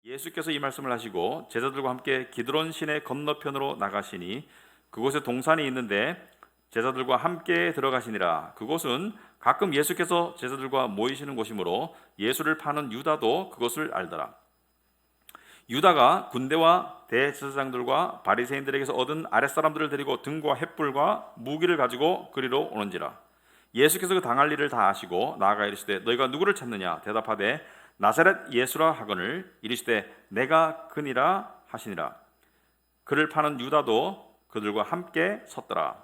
예수께서 이 말씀을 하시고 제자들과 함께 기드론 시내 건너편으로 나가시니 그곳에 동산이 있는데 제자들과 함께 들어가시니라. 그곳은 가끔 예수께서 제자들과 모이시는 곳이므로 예수를 파는 유다도 그것을 알더라. 유다가 군대와 대제사장들과 바리새인들에게서 얻은 아랫사람들을 데리고 등과 횃불과 무기를 가지고 그리로 오는지라. 예수께서 그 당할 일을 다 아시고 나아가 이르시되 너희가 누구를 찾느냐 대답하되 나사렛 예수라 하거늘 이르시되 내가 그니라 하시니라. 그를 파는 유다도 그들과 함께 섰더라.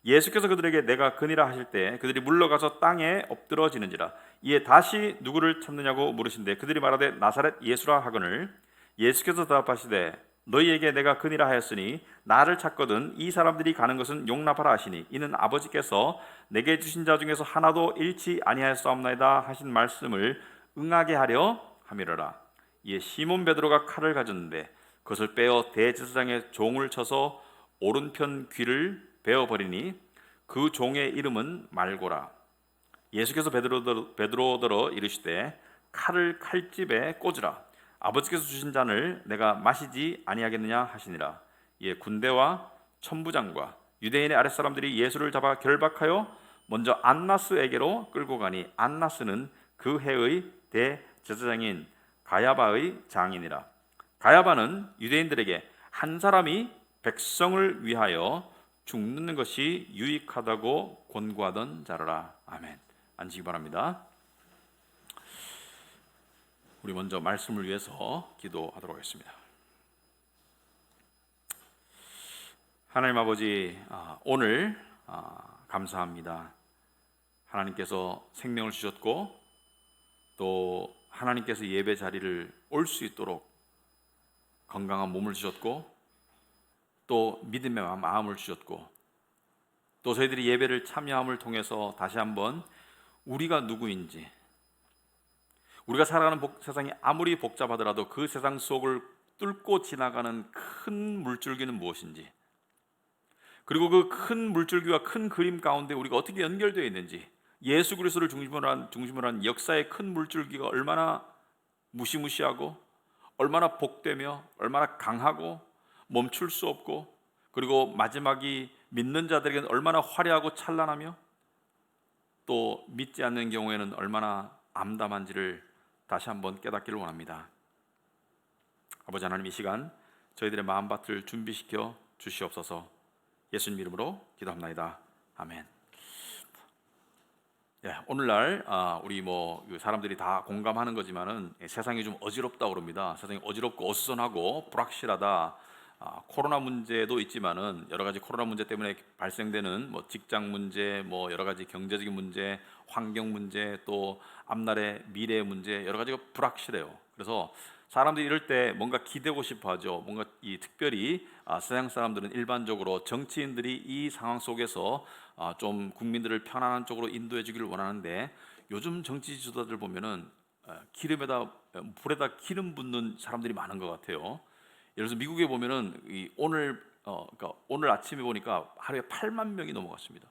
예수께서 그들에게 내가 그니라 하실 때 그들이 물러가서 땅에 엎드러지는지라. 이에 다시 누구를 찾느냐고 물으신데 그들이 말하되 나사렛 예수라 하거늘 예수께서 대답하시되 너희에게 내가 그니라 하였으니 나를 찾거든 이 사람들이 가는 것은 용납하라 하시니 이는 아버지께서 내게 주신 자 중에서 하나도 잃지 아니하였사옵나이다 하신 말씀을 응하게 하려 함이로라. 이에 시몬 베드로가 칼을 가졌는데 그것을 빼어 대제사장의 종을 쳐서 오른편 귀를 베어버리니 그 종의 이름은 말고라. 예수께서 베드로더러 이르시되 칼을 칼집에 꽂으라. 아버지께서 주신 잔을 내가 마시지 아니하겠느냐 하시니라. 이에 군대와 천부장과 유대인의 아랫사람들이 예수를 잡아 결박하여 먼저 안나스에게로 끌고 가니 안나스는 그 해의 대제사장인 가야바의 장인이라. 가야바는 유대인들에게 한 사람이 백성을 위하여 죽는 것이 유익하다고 권고하던 자로라. 아멘. 앉으시기 바랍니다. 우리 먼저 말씀을 위해서 기도하도록 하겠습니다. 하나님 아버지, 오늘 감사합니다. 하나님께서 생명을 주셨고 또 하나님께서 예배 자리를 올 수 있도록 건강한 몸을 주셨고 또 믿음의 마음을 주셨고 또 저희들이 예배를 참여함을 통해서 다시 한번 우리가 누구인지, 우리가 살아가는 세상이 아무리 복잡하더라도 그 세상 속을 뚫고 지나가는 큰 물줄기는 무엇인지, 그리고 그 큰 물줄기와 큰 그림 가운데 우리가 어떻게 연결되어 있는지, 예수 그리스도를 중심으로 한 역사의 큰 물줄기가 얼마나 무시무시하고 얼마나 복되며 얼마나 강하고 멈출 수 없고, 그리고 마지막이 믿는 자들에게는 얼마나 화려하고 찬란하며 또 믿지 않는 경우에는 얼마나 암담한지를 다시 한번 깨닫기를 원합니다. 아버지 하나님, 이 시간 저희들의 마음밭을 준비시켜 주시옵소서. 예수님 이름으로 기도합나이다. 아멘. 오늘날 우리 사람들이 다 공감하는 거지만은 세상이 좀 어지럽다고 그럽니다. 세상이 어지럽고 어수선하고 불확실하다. 코로나 문제도 있지만은 여러 가지 코로나 문제 때문에 발생되는 직장 문제, 여러 가지 경제적인 문제, 환경 문제, 또 앞날의 미래의 문제, 여러 가지가 불확실해요. 그래서 사람들이 이럴 때 뭔가 기대고 싶어하죠. 뭔가 특별히 세상 사람들은 일반적으로 정치인들이 이 상황 속에서 좀 국민들을 편안한 쪽으로 인도해 주기를 원하는데, 요즘 정치 지도자들 보면은 불에다 기름 붓는 사람들이 많은 것 같아요. 예를 들어서 미국에 보면은 그러니까 오늘 아침에 보니까 하루에 8만 명이 넘어갔습니다.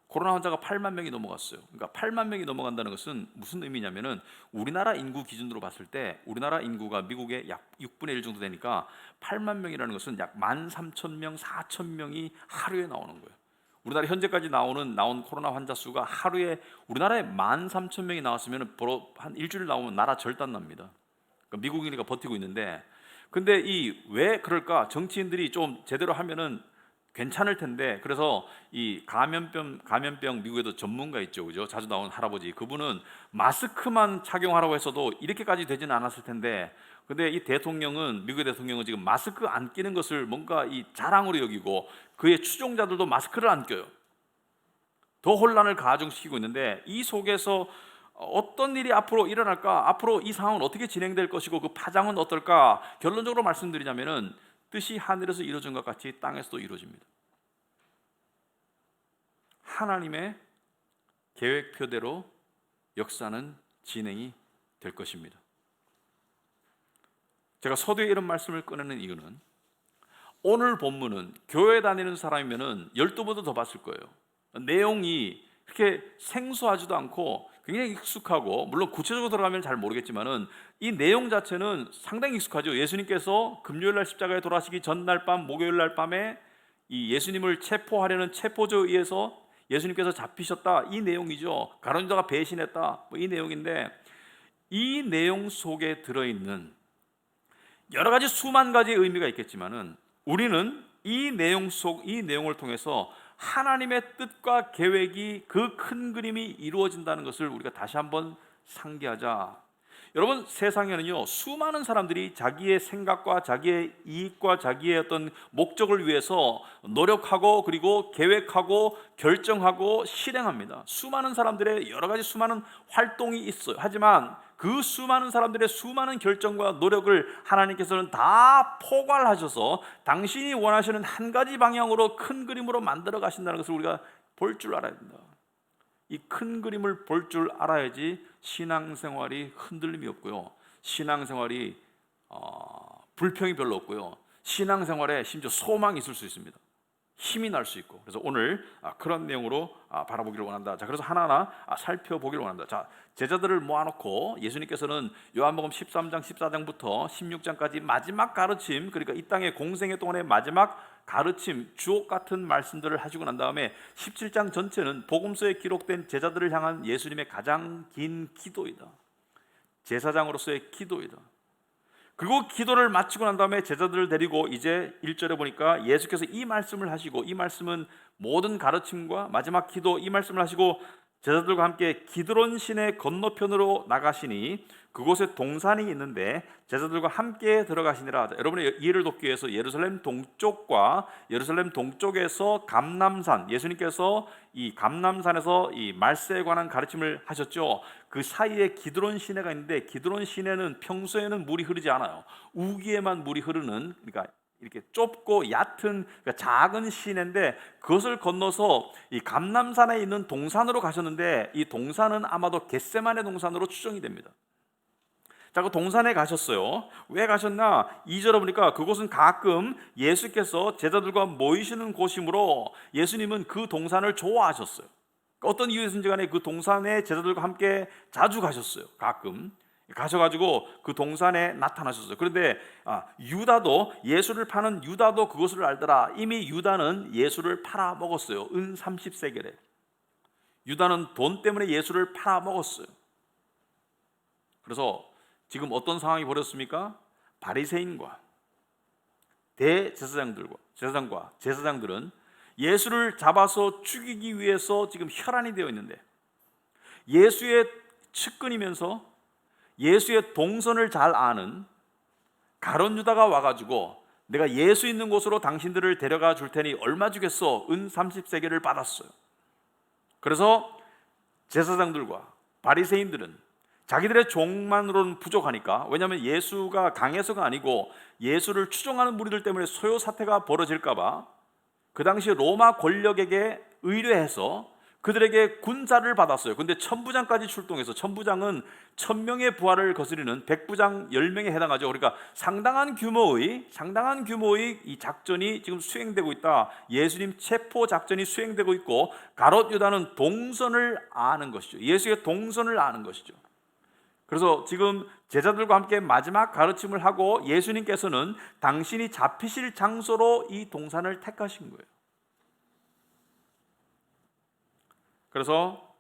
코로나 환자가 8만 명이 넘어갔어요. 그러니까 8만 명이 넘어간다는 것은 무슨 의미냐면은 우리나라 인구 기준으로 봤을 때 우리나라 인구가 미국의 약 6분의 1 정도 되니까 8만 명이라는 것은 약 13,000명, 4,000명이 하루에 나오는 거예요. 우리나라 현재까지 나온 코로나 환자 수가 하루에 우리나라에 13,000명이 나왔으면 한 일주일 나오면 나라 절단 납니다. 그러니까 미국이니까 버티고 있는데, 근데 왜 그럴까? 정치인들이 좀 제대로 하면은 괜찮을 텐데, 그래서 이 감염병 미국에도 전문가 있죠, 그죠? 자주 나오는 할아버지, 그분은 마스크만 착용하라고 했어도 이렇게까지 되지는 않았을 텐데, 근데 미국의 대통령은 지금 마스크 안 끼는 것을 뭔가 자랑으로 여기고 그의 추종자들도 마스크를 안 껴요. 더 혼란을 가중시키고 있는데, 이 속에서 어떤 일이 앞으로 일어날까? 앞으로 이 상황은 어떻게 진행될 것이고 그 파장은 어떨까? 결론적으로 말씀드리자면은 뜻이 하늘에서 이루어진 것 같이 땅에서도 이루어집니다. 하나님의 계획표대로 역사는 진행이 될 것입니다. 제가 서두에 이런 말씀을 꺼내는 이유는, 오늘 본문은 교회 다니는 사람이면은 12번도 더 봤을 거예요. 내용이 그렇게 생소하지도 않고 굉장히 익숙하고, 물론 구체적으로 들어가면 잘 모르겠지만은 이 내용 자체는 상당히 익숙하죠. 예수님께서 금요일 날 십자가에 돌아가시기 전날 밤, 목요일 날 밤에 이 예수님을 체포하려는 체포조에 의해서 예수님께서 잡히셨다, 이 내용이죠. 가룟 유다가 배신했다, 이 내용인데, 이 내용 속에 들어있는 여러 가지 수만 가지 의미가 있겠지만은 우리는 이 내용을 통해서 하나님의 뜻과 계획이, 그 큰 그림이 이루어진다는 것을 우리가 다시 한번 상기하자. 여러분, 세상에는요 수많은 사람들이 자기의 생각과 자기의 이익과 자기의 어떤 목적을 위해서 노력하고, 그리고 계획하고, 결정하고, 실행합니다. 수많은 사람들의 여러 가지 수많은 활동이 있어요. 하지만 그 수많은 사람들의 수많은 결정과 노력을 하나님께서는 다 포괄하셔서 당신이 원하시는 한 가지 방향으로, 큰 그림으로 만들어 가신다는 것을 우리가 볼 줄 알아야 된다. 이 큰 그림을 볼 줄 알아야지 신앙생활이 흔들림이 없고요, 신앙생활이 불평이 별로 없고요, 신앙생활에 심지어 소망이 있을 수 있습니다. 힘이 날 수 있고. 그래서 오늘 그런 내용으로 바라보기를 원한다. 자, 그래서 하나하나 살펴보기를 원한다. 자, 제자들을 모아놓고 예수님께서는 요한복음 13장 14장부터 16장까지 마지막 가르침, 그러니까 이 땅의 공생애 동안의 마지막 가르침, 주옥 같은 말씀들을 하시고 난 다음에 17장 전체는 복음서에 기록된 제자들을 향한 예수님의 가장 긴 기도이다. 제사장으로서의 기도이다. 그리고 기도를 마치고 난 다음에 제자들을 데리고 이제 1절에 보니까 예수께서 이 말씀을 하시고, 이 말씀은 모든 가르침과 마지막 기도, 이 말씀을 하시고 제자들과 함께 기드론 시내 건너편으로 나가시니 그곳에 동산이 있는데 제자들과 함께 들어가시니라. 여러분의 이해를 돕기 위해서 예루살렘 동쪽에서 감람산, 예수님께서 이 감람산에서 이 말세에 관한 가르침을 하셨죠. 그 사이에 기드론 시내가 있는데, 기드론 시내는 평소에는 물이 흐르지 않아요. 우기에만 물이 흐르는, 그러니까 이렇게 좁고 얕은, 그러니까 작은 시내인데, 그것을 건너서 이 감람산에 있는 동산으로 가셨는데, 이 동산은 아마도 겟세마네 동산으로 추정이 됩니다. 자, 그 동산에 가셨어요. 왜 가셨나? 2절에 보니까 그곳은 가끔 예수께서 제자들과 모이시는 곳이므로 예수님은 그 동산을 좋아하셨어요. 어떤 이유에서인지 간에 그 동산에 제자들과 함께 자주 가셨어요. 가끔 가셔가지고 그 동산에 나타나셨어요. 그런데 유다도, 예수를 파는 유다도 그것을 알더라. 이미 유다는 예수를 팔아먹었어요. 은 30세겔에. 유다는 돈 때문에 예수를 팔아먹었어요. 그래서 지금 어떤 상황이 벌어졌습니까? 바리새인과 제사장들은 예수를 잡아서 죽이기 위해서 지금 혈안이 되어 있는데, 예수의 측근이면서 예수의 동선을 잘 아는 가룟 유다가 와가지고 내가 예수 있는 곳으로 당신들을 데려가 줄 테니 얼마 주겠어? 은 30세겔을 받았어요. 그래서 제사장들과 바리새인들은 자기들의 종만으로는 부족하니까, 왜냐하면 예수가 강해서가 아니고 예수를 추종하는 무리들 때문에 소요 사태가 벌어질까 봐 그 당시 로마 권력에게 의뢰해서 그들에게 군사를 받았어요. 근데 천부장까지 출동해서, 천부장은 1000명의 부하를 거스리는 백부장 10명에 해당하죠. 그러니까 상당한 규모의 이 작전이 지금 수행되고 있다. 예수님 체포 작전이 수행되고 있고, 가롯 유다는 동선을 아는 것이죠. 예수의 동선을 아는 것이죠. 그래서 지금 제자들과 함께 마지막 가르침을 하고 예수님께서는 당신이 잡히실 장소로 이 동산을 택하신 거예요. 그래서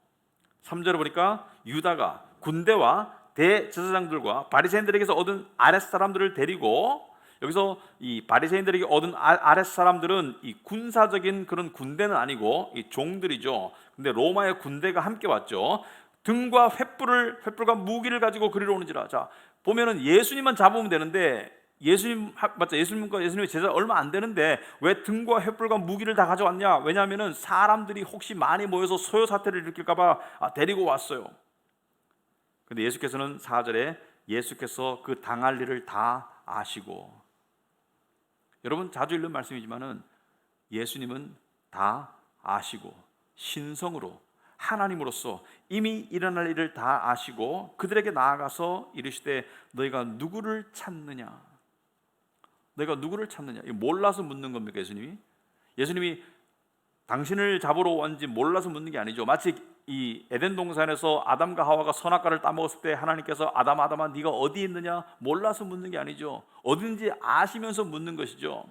3절에 보니까 유다가 군대와 대제사장들과 바리새인들에게서 얻은 아랫사람들을 데리고, 여기서 이 바리새인들에게 얻은 아랫사람들은 이 군사적인 그런 군대는 아니고 이 종들이죠. 근데 로마의 군대가 함께 왔죠. 등과 횃불과 무기를 가지고 그리러 오는지라. 자, 보면은 예수님만 잡으면 되는데, 예수님의 제자 얼마 안 되는데 왜 등과 횃불과 무기를 다 가져왔냐? 왜냐하면은 사람들이 혹시 많이 모여서 소요 사태를 일으킬까봐 데리고 왔어요. 근데 예수께서는 4절에 예수께서 그 당할 일을 다 아시고, 여러분 자주 읽는 말씀이지만은 예수님은 다 아시고 신성으로 하나님으로서 이미 일어날 일을 다 아시고 그들에게 나아가서 이르시되 너희가 누구를 찾느냐? 너희가 누구를 찾느냐? 몰라서 묻는 겁니까? 예수님이 당신을 잡으러 왔는지 몰라서 묻는 게 아니죠. 마치 이 에덴 동산에서 아담과 하와가 선악과를 따먹었을 때 하나님께서 아담아 네가 어디 있느냐 몰라서 묻는 게 아니죠. 어딘지 아시면서 묻는 것이죠.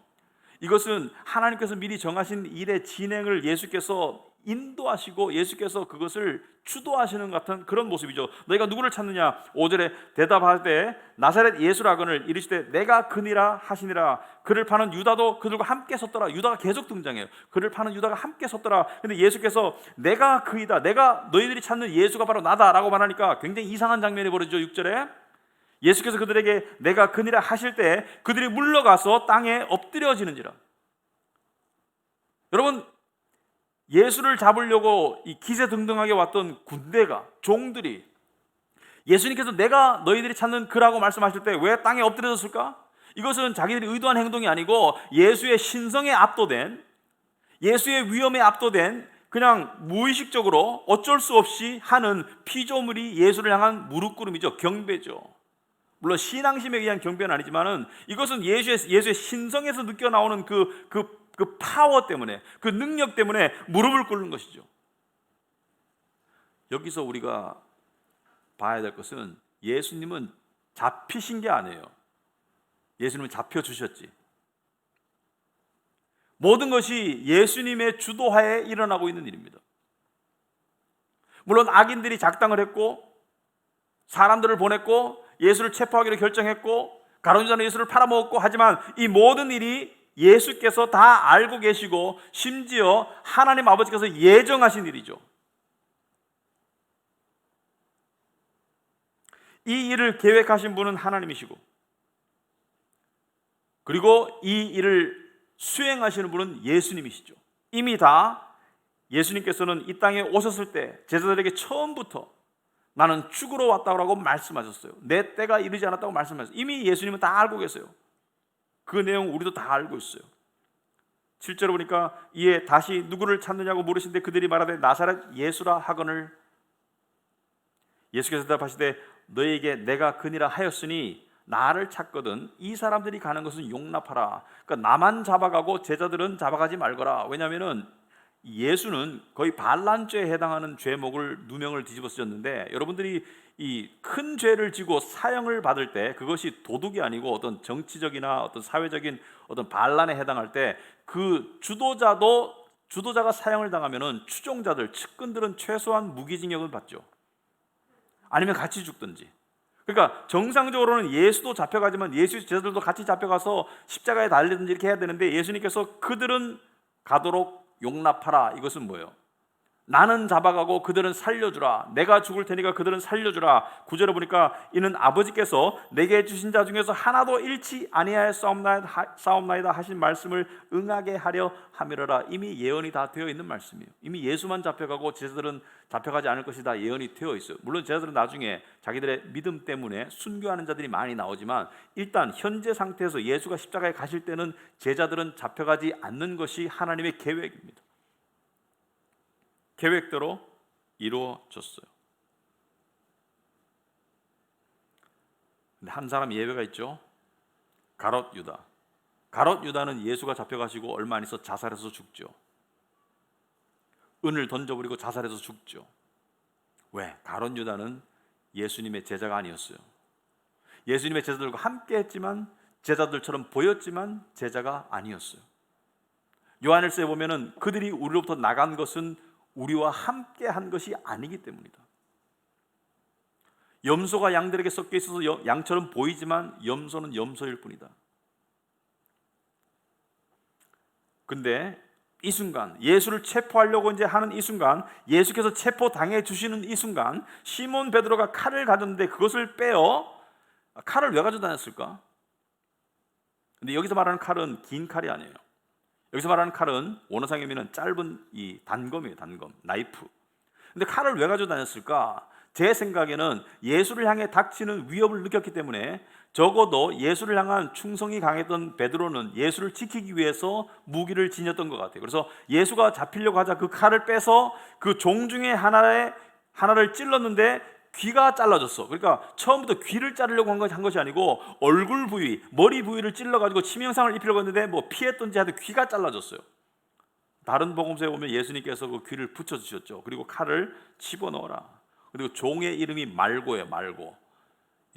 이것은 하나님께서 미리 정하신 일의 진행을 예수께서 인도하시고 예수께서 그것을 주도하시는 같은 그런 모습이죠. 너희가 누구를 찾느냐? 5절에 대답할 때 나사렛 예수라거늘 이르시되 내가 그니라 하시니라. 그를 파는 유다도 그들과 함께 섰더라. 유다가 계속 등장해요. 그를 파는 유다가 함께 섰더라. 근데 예수께서 내가 그이다, 내가 너희들이 찾는 예수가 바로 나다라고 말하니까 굉장히 이상한 장면이 벌어지죠. 6절에 예수께서 그들에게 내가 그니라 하실 때 그들이 물러가서 땅에 엎드려지는지라. 여러분, 예수를 잡으려고 이 기세등등하게 왔던 군대가, 종들이 예수님께서 내가 너희들이 찾는 그라고 말씀하실 때 왜 땅에 엎드려졌을까? 이것은 자기들이 의도한 행동이 아니고 예수의 신성에 압도된, 예수의 위엄에 압도된 그냥 무의식적으로 어쩔 수 없이 하는 피조물이 예수를 향한 무릎꿇음이죠. 경배죠. 물론 신앙심에 의한 경배는 아니지만은 이것은 예수의 신성에서 느껴 나오는 그 파워 때문에, 그 능력 때문에 무릎을 꿇는 것이죠. 여기서 우리가 봐야 될 것은 예수님은 잡히신 게 아니에요. 예수님은 잡혀주셨지. 모든 것이 예수님의 주도하에 일어나고 있는 일입니다. 물론 악인들이 작당을 했고 사람들을 보냈고 예수를 체포하기로 결정했고 가룟유다는 예수를 팔아먹었고, 하지만 이 모든 일이 예수께서 다 알고 계시고 심지어 하나님 아버지께서 예정하신 일이죠. 이 일을 계획하신 분은 하나님이시고, 그리고 이 일을 수행하시는 분은 예수님이시죠. 이미 다 예수님께서는 이 땅에 오셨을 때 제자들에게 처음부터 나는 죽으러 왔다고 말씀하셨어요. 내 때가 이르지 않았다고 말씀하셨어요. 이미 예수님은 다 알고 계세요. 그 내용 우리도 다 알고 있어요. 7절에 보니까 이에 다시 누구를 찾느냐고 물으신데 그들이 말하되 나사렛 예수라 하거늘. 예수께서 대답하시되 너희에게 내가 그니라 하였으니 나를 찾거든 이 사람들이 가는 것은 용납하라. 그러니까 나만 잡아가고 제자들은 잡아가지 말거라. 왜냐하면 예수는 거의 반란죄에 해당하는 죄목을 누명을 뒤집어 쓰셨는데, 여러분들이 이 큰 죄를 지고 사형을 받을 때 그것이 도둑이 아니고 어떤 정치적이나 어떤 사회적인 어떤 반란에 해당할 때 그 주도자가 사형을 당하면은 추종자들, 측근들은 최소한 무기징역을 받죠. 아니면 같이 죽든지. 그러니까 정상적으로는 예수도 잡혀가지만 예수 제자들도 같이 잡혀가서 십자가에 달리든지 이렇게 해야 되는데, 예수님께서 그들은 가도록 용납하라. 이것은 뭐예요? 나는 잡아가고 그들은 살려주라. 내가 죽을 테니까 그들은 살려주라. 9절에 보니까 이는 아버지께서 내게 주신 자 중에서 하나도 잃지 아니하였사옵나이다 하신 말씀을 응하게 하려 함이로라. 이미 예언이 다 되어 있는 말씀이에요. 이미 예수만 잡혀가고 제자들은 잡혀가지 않을 것이 다 예언이 되어 있어요. 물론 제자들은 나중에 자기들의 믿음 때문에 순교하는 자들이 많이 나오지만, 일단 현재 상태에서 예수가 십자가에 가실 때는 제자들은 잡혀가지 않는 것이 하나님의 계획입니다. 계획대로 이루어졌어요. 근데 한 사람 예외가 있죠. 가롯 유다. 가롯 유다는 예수가 잡혀가시고 얼마 안 있어 자살해서 죽죠. 은을 던져버리고 자살해서 죽죠. 왜? 가롯 유다는 예수님의 제자가 아니었어요. 예수님의 제자들과 함께 했지만, 제자들처럼 보였지만 제자가 아니었어요. 요한일서에 보면은 그들이 우리로부터 나간 것은 우리와 함께 한 것이 아니기 때문이다. 염소가 양들에게 섞여 있어서 양처럼 보이지만 염소는 염소일 뿐이다. 근데 이 순간 예수를 체포하려고 이제 하는 이 순간, 예수께서 체포당해 주시는 이 순간, 시몬 베드로가 칼을 가졌는데 그것을 빼어, 칼을 왜 가지고 다녔을까? 근데 여기서 말하는 칼은 긴 칼이 아니에요. 여기서 말하는 칼은 원어상에 의미는 짧은 이 단검이에요. 단검, 나이프. 근데 칼을 왜 가지고 다녔을까? 제 생각에는 예수를 향해 닥치는 위협을 느꼈기 때문에, 적어도 예수를 향한 충성이 강했던 베드로는 예수를 지키기 위해서 무기를 지녔던 것 같아요. 그래서 예수가 잡히려고 하자 그 칼을 빼서 그 종 중에 하나를 찔렀는데 귀가 잘라졌어. 그러니까 처음부터 귀를 자르려고 한 것이 아니고 얼굴 부위, 머리 부위를 찔러가지고 치명상을 입히려고 했는데 뭐 피했던지 하여튼 귀가 잘라졌어요. 다른 복음서에 보면 예수님께서 그 귀를 붙여주셨죠. 그리고 칼을 집어넣어라. 그리고 종의 이름이 말고예요. 말고.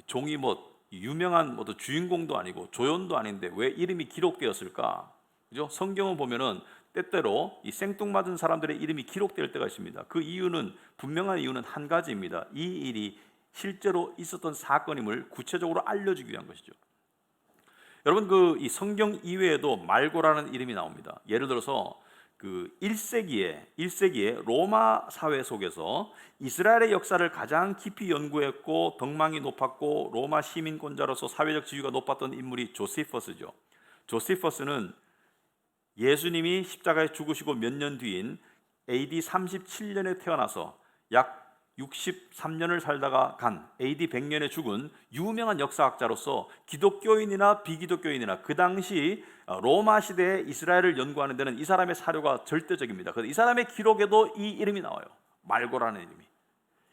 종이 뭐 유명한 뭐 주인공도 아니고 조연도 아닌데 왜 이름이 기록되었을까? 그죠? 성경은 보면은 때때로 이 생뚱맞은 사람들의 이름이 기록될 때가 있습니다. 그 이유는, 분명한 이유는 한 가지입니다. 이 일이 실제로 있었던 사건임을 구체적으로 알려주기 위한 것이죠. 여러분, 이 성경 이외에도 말고라는 이름이 나옵니다. 예를 들어서 그 1세기에 로마 사회 속에서 이스라엘의 역사를 가장 깊이 연구했고 덕망이 높았고 로마 시민권자로서 사회적 지위가 높았던 인물이 조세퍼스죠. 조세퍼스는 예수님이 십자가에 죽으시고 몇 년 뒤인 AD 37년에 태어나서 약 63년을 살다가 간 AD 100년에 죽은 유명한 역사학자로서 기독교인이나 비기독교인이나 그 당시 로마 시대의 이스라엘을 연구하는 데는 이 사람의 사료가 절대적입니다. 그래서 이 사람의 기록에도 이 이름이 나와요. 말고라는 이름이.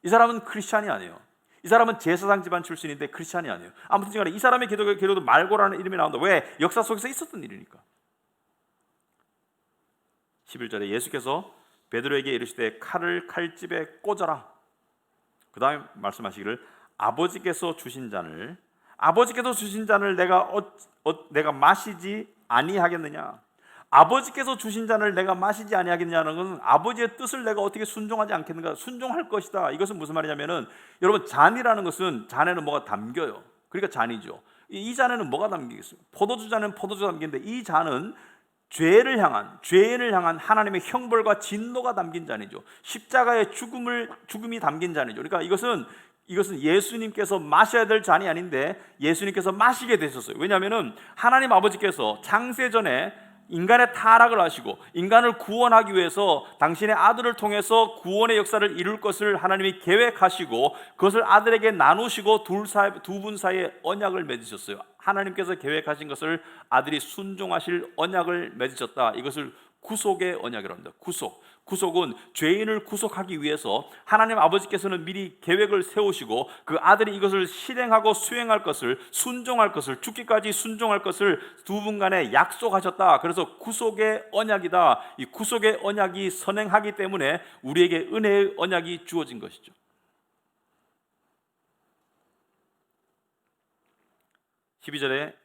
이 사람은 크리스찬이 아니에요. 이 사람은 제사장 집안 출신인데 크리스찬이 아니에요. 아무튼 간에 이 사람의 기록에도 말고라는 이름이 나온다. 왜? 역사 속에서 있었던 일이니까. 11절에 예수께서 베드로에게 이르시되 칼을 칼집에 꽂아라. 그 다음에 말씀하시기를 아버지께서 주신 잔을 내가 마시지 아니하겠느냐. 아버지께서 주신 잔을 내가 마시지 아니하겠냐는 것은 아버지의 뜻을 내가 어떻게 순종하지 않겠는가? 순종할 것이다. 이것은 무슨 말이냐면은, 여러분, 잔이라는 것은, 잔에는 뭐가 담겨요. 그러니까 잔이죠. 이 잔에는 뭐가 담기겠어요? 포도주 잔은 포도주 담기는데 이 잔은 죄인을 향한 하나님의 형벌과 진노가 담긴 잔이죠. 십자가의 죽음이 담긴 잔이죠. 그러니까 이것은 예수님께서 마셔야 될 잔이 아닌데 예수님께서 마시게 되셨어요. 왜냐하면 하나님 아버지께서 창세전에 인간의 타락을 하시고 인간을 구원하기 위해서 당신의 아들을 통해서 구원의 역사를 이룰 것을 하나님이 계획하시고 그것을 아들에게 나누시고 두 분 사이에 언약을 맺으셨어요. 하나님께서 계획하신 것을 아들이 순종하실 언약을 맺으셨다. 이것을 구속의 언약이라고 합니다. 구속은 죄인을 구속하기 위해서 하나님 아버지께서는 미리 계획을 세우시고 그 아들이 이것을 실행하고 수행할 것을, 순종할 것을, 죽기까지 순종할 것을 두 분 간에 약속하셨다. 그래서 구속의 언약이다. 이 구속의 언약이 선행하기 때문에 우리에게 은혜의 언약이 주어진 것이죠.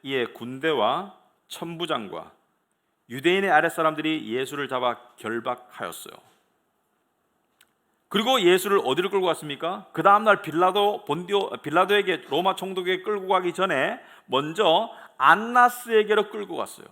이에 군대와 천부장과 유대인의 아랫사람들이 예수를 잡아 결박하였어요. 그리고 예수를 어디로 끌고 갔습니까? 그 다음날 빌라도에게, 로마 총독에게 끌고 가기 전에 먼저 안나스에게로 끌고 갔어요.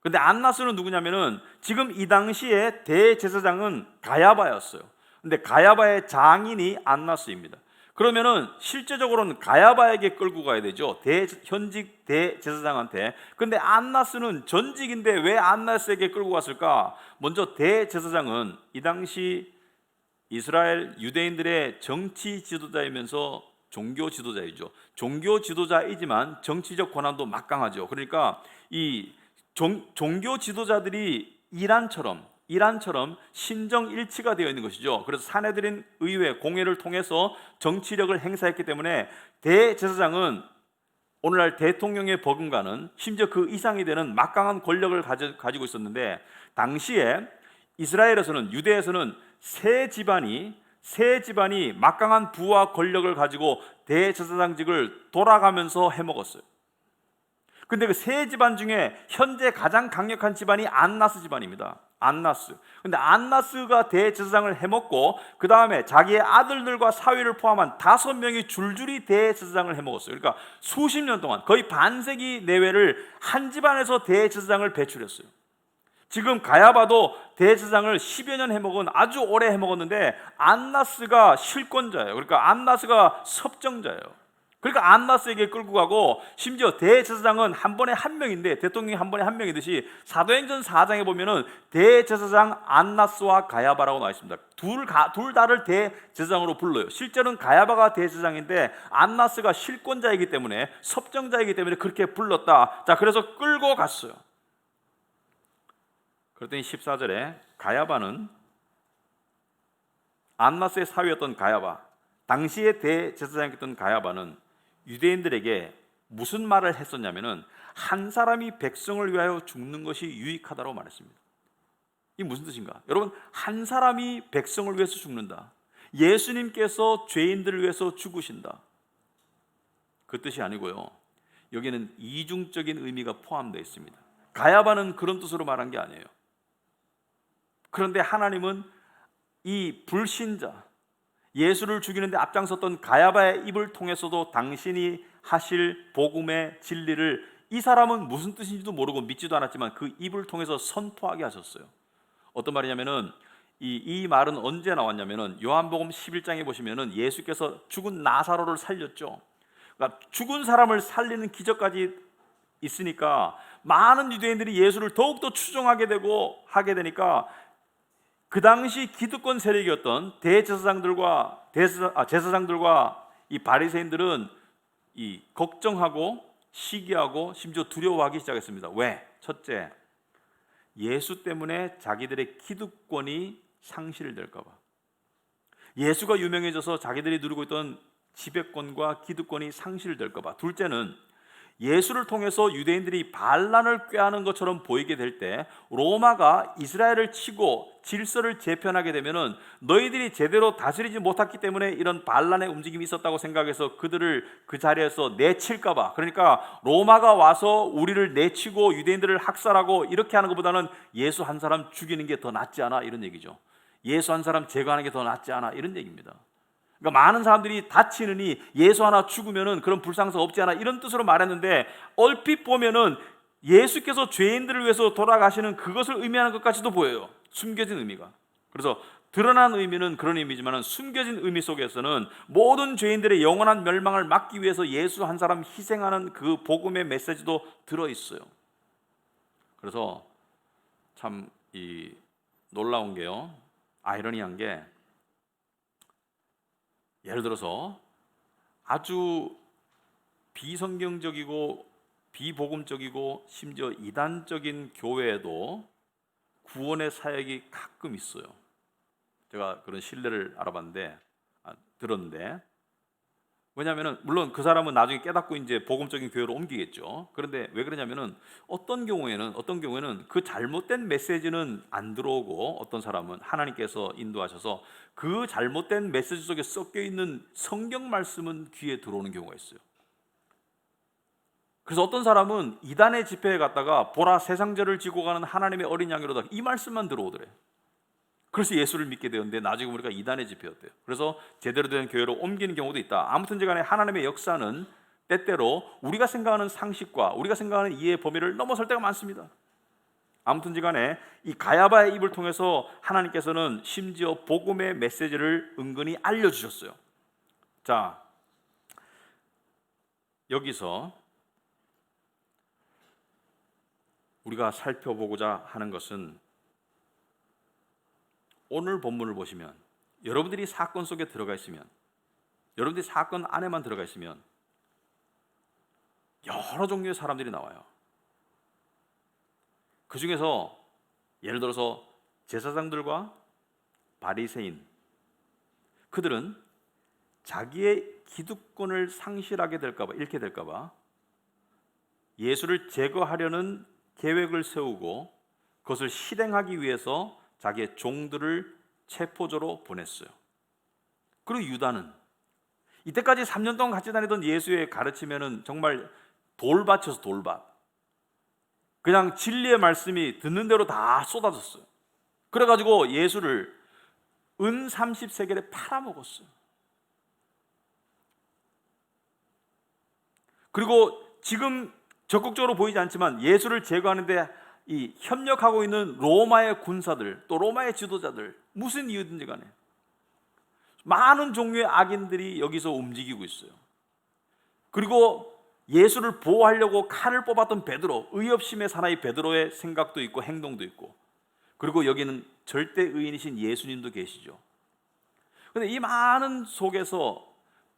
근데 안나스는 누구냐면은 지금 이 당시에 대제사장은 가야바였어요. 근데 가야바의 장인이 안나스입니다. 그러면은 실제적으로는 가야바에게 끌고 가야 되죠. 현직 대제사장한테. 근데 안나스는 전직인데 왜 안나스에게 끌고 갔을까? 먼저 대제사장은 이 당시 이스라엘 유대인들의 정치 지도자이면서 종교 지도자이죠. 종교 지도자이지만 정치적 권한도 막강하죠. 그러니까 이 종교 지도자들이 이란처럼 신정일치가 되어 있는 것이죠. 그래서 사내들인 의회 공회를 통해서 정치력을 행사했기 때문에 대제사장은 오늘날 대통령의 버금가는 심지어 그 이상이 되는 막강한 권력을 가지고 있었는데, 당시에 이스라엘에서는, 유대에서는 세 집안이 막강한 부와 권력을 가지고 대제사장직을 돌아가면서 해먹었어요. 근데 그 세 집안 중에 현재 가장 강력한 집안이 안나스 집안입니다. 근데 안나스가 대제사장을 해먹고 그 다음에 자기의 아들들과 사위를 포함한 5명이 줄줄이 대제사장을 해먹었어요. 그러니까 수십 년 동안, 거의 반세기 내외를 한 집안에서 대제사장을 배출했어요. 지금 가야바도 대제사장을 10여 년 해먹은, 아주 오래 해먹었는데 안나스가 실권자예요. 그러니까 안나스가 섭정자예요. 그러니까 안나스에게 끌고 가고, 심지어 대제사장은 한 번에 한 명인데, 대통령이 한 번에 한 명이듯이 사도행전 4장에 보면은 대제사장 안나스와 가야바라고 나와 있습니다. 둘 다를 대제사장으로 불러요. 실제로는 가야바가 대제사장인데 안나스가 실권자이기 때문에, 섭정자이기 때문에 그렇게 불렀다. 자, 그래서 끌고 갔어요. 그랬더니 14절에 가야바는, 안나스의 사위였던 가야바, 당시의 대제사장이었던 가야바는 유대인들에게 무슨 말을 했었냐면은, 한 사람이 백성을 위하여 죽는 것이 유익하다고 말했습니다. 이 무슨 뜻인가? 여러분, 한 사람이 백성을 위해서 죽는다. 예수님께서 죄인들을 위해서 죽으신다. 그 뜻이 아니고요. 여기는 이중적인 의미가 포함되어 있습니다. 가야바는 그런 뜻으로 말한 게 아니에요. 그런데 하나님은 이 불신자, 예수를 죽이는데 앞장섰던 가야바의 입을 통해서도 당신이 하실 복음의 진리를 이 사람은 무슨 뜻인지도 모르고 믿지도 않았지만 그 입을 통해서 선포하게 하셨어요. 어떤 말이냐면은 이 말은 언제 나왔냐면은 요한복음 11장에 보시면은 예수께서 죽은 나사로를 살렸죠. 그러니까 죽은 사람을 살리는 기적까지 있으니까 많은 유대인들이 예수를 더욱더 추종하게 되고 하게 되니까 그 당시 기득권 세력이었던 제사장들과 이 바리새인들은 이 걱정하고 시기하고 심지어 두려워하기 시작했습니다. 왜? 첫째, 예수 때문에 자기들의 기득권이 상실될까 봐. 예수가 유명해져서 자기들이 누리고 있던 지배권과 기득권이 상실될까 봐. 둘째는 예수를 통해서 유대인들이 반란을 꾀하는 것처럼 보이게 될 때 로마가 이스라엘을 치고 질서를 재편하게 되면은 너희들이 제대로 다스리지 못했기 때문에 이런 반란의 움직임이 있었다고 생각해서 그들을 그 자리에서 내칠까 봐. 그러니까 로마가 와서 우리를 내치고 유대인들을 학살하고 이렇게 하는 것보다는 예수 한 사람 죽이는 게 더 낫지 않아? 이런 얘기죠. 예수 한 사람 제거하는 게 더 낫지 않아? 이런 얘기입니다. 그러니까 많은 사람들이 다치느니 예수 하나 죽으면은 그런 불상사 없지 않아? 이런 뜻으로 말했는데 얼핏 보면은 예수께서 죄인들을 위해서 돌아가시는 그것을 의미하는 것 같이도 보여요. 숨겨진 의미가. 그래서 드러난 의미는 그런 의미지만 숨겨진 의미 속에서는 모든 죄인들의 영원한 멸망을 막기 위해서 예수 한 사람 희생하는 그 복음의 메시지도 들어있어요. 그래서 참 이 놀라운 게요, 아이러니한 게, 예를 들어서 아주 비성경적이고 비복음적이고 심지어 이단적인 교회에도 구원의 사역이 가끔 있어요. 제가 그런 신뢰를 들었는데, 왜냐하면 물론 그 사람은 나중에 깨닫고 이제 복음적인 교회로 옮기겠죠. 그런데 왜 그러냐면은 어떤 경우에는 그 잘못된 메시지는 안 들어오고 어떤 사람은 하나님께서 인도하셔서 그 잘못된 메시지 속에 섞여 있는 성경 말씀은 귀에 들어오는 경우가 있어요. 그래서 어떤 사람은 이단의 집회에 갔다가 보라 세상죄를 지고 가는 하나님의 어린 양이로다, 이 말씀만 들어오더래. 그래서 예수를 믿게 되었는데 나중에 보니까 이단의 집회였대요. 그래서 제대로 된 교회로 옮기는 경우도 있다. 아무튼 간에 하나님의 역사는 때때로 우리가 생각하는 상식과 우리가 생각하는 이해의 범위를 넘어설 때가 많습니다. 아무튼 간에 이 가야바의 입을 통해서 하나님께서는 심지어 복음의 메시지를 은근히 알려주셨어요. 자, 여기서 우리가 살펴보고자 하는 것은, 오늘 본문을 보시면 여러분들이 사건 속에 들어가 있으면, 여러분들이 사건 안에만 들어가 있으면 여러 종류의 사람들이 나와요. 그 중에서 예를 들어서 제사장들과 바리새인, 그들은 자기의 기득권을 상실하게 될까 봐, 잃게 될까 봐 예수를 제거하려는 계획을 세우고 그것을 실행하기 위해서 자기의 종들을 체포조로 보냈어요. 그리고 유다는 이때까지 3년 동안 같이 다니던 예수의 가르치면은 정말 돌밭이어서 돌밭, 그냥 진리의 말씀이 듣는 대로 다 쏟아졌어요. 그래가지고 예수를 은 30세겔에 팔아먹었어요. 그리고 지금 적극적으로 보이지 않지만 예수를 제거하는데 이 협력하고 있는 로마의 군사들, 또 로마의 지도자들, 무슨 이유든지 간에 많은 종류의 악인들이 여기서 움직이고 있어요. 그리고 예수를 보호하려고 칼을 뽑았던 베드로, 의협심의 사나이 베드로의 생각도 있고 행동도 있고, 그리고 여기는 절대 의인이신 예수님도 계시죠. 그런데 이 많은 속에서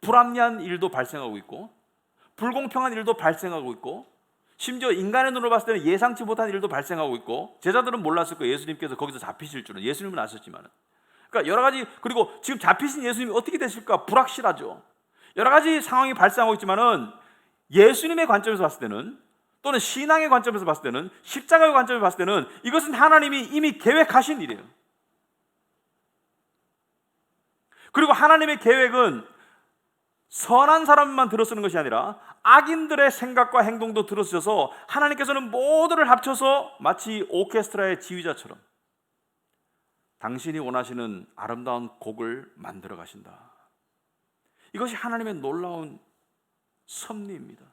불합리한 일도 발생하고 있고 불공평한 일도 발생하고 있고, 심지어 인간의 눈으로 봤을 때는 예상치 못한 일도 발생하고 있고, 제자들은 몰랐을 거예요. 예수님께서 거기서 잡히실 줄은. 예수님은 아셨지만. 그러니까 여러 가지, 그리고 지금 잡히신 예수님이 어떻게 되실까 불확실하죠. 여러 가지 상황이 발생하고 있지만은 예수님의 관점에서 봤을 때는 또는 신앙의 관점에서 봤을 때는, 십자가의 관점에서 봤을 때는 이것은 하나님이 이미 계획하신 일이에요. 그리고 하나님의 계획은 선한 사람만 들어쓰는 것이 아니라 악인들의 생각과 행동도 들어쓰셔서 하나님께서는 모두를 합쳐서 마치 오케스트라의 지휘자처럼 당신이 원하시는 아름다운 곡을 만들어 가신다. 이것이 하나님의 놀라운 섭리입니다.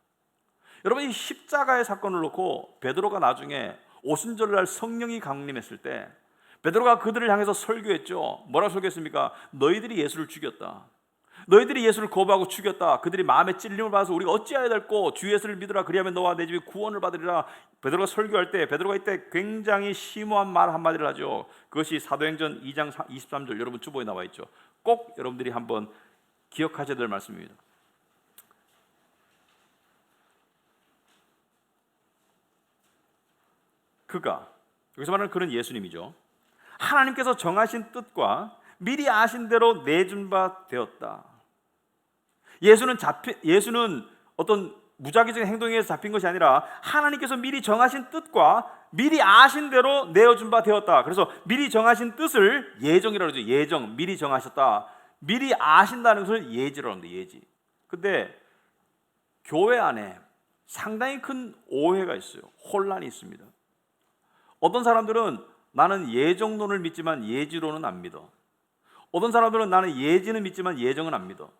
여러분, 이 십자가의 사건을 놓고 베드로가 나중에 오순절날 성령이 강림했을 때 베드로가 그들을 향해서 설교했죠. 뭐라고 설교했습니까? 너희들이 예수를 죽였다. 너희들이 예수를 거부하고 죽였다. 그들이 마음에 찔림을 받아서 우리가 어찌해야 될꼬? 주 예수를 믿으라. 그리하면 너와 내 집이 구원을 받으리라. 베드로가 설교할 때 베드로가 이때 굉장히 심오한 말 한마디를 하죠. 그것이 사도행전 2장 23절, 여러분 주보에 나와 있죠. 꼭 여러분들이 한번 기억하셔야 될 말씀입니다. 그가, 여기서 말하는 그는 예수님이죠. 하나님께서 정하신 뜻과 미리 아신 대로 내준 바 되었다. 예수는 어떤 무작위적인 행동에 의해서 잡힌 것이 아니라 하나님께서 미리 정하신 뜻과 미리 아신 대로 내어준 바 되었다. 그래서 미리 정하신 뜻을 예정이라고 그러죠. 예정, 미리 정하셨다. 미리 아신다는 것을 예지라고 합니다. 예지. 근데 교회 안에 상당히 큰 오해가 있어요. 혼란이 있습니다. 어떤 사람들은 나는 예정론을 믿지만 예지론은 안 믿어. 어떤 사람들은 나는 예지는 믿지만 예정은 안 믿어.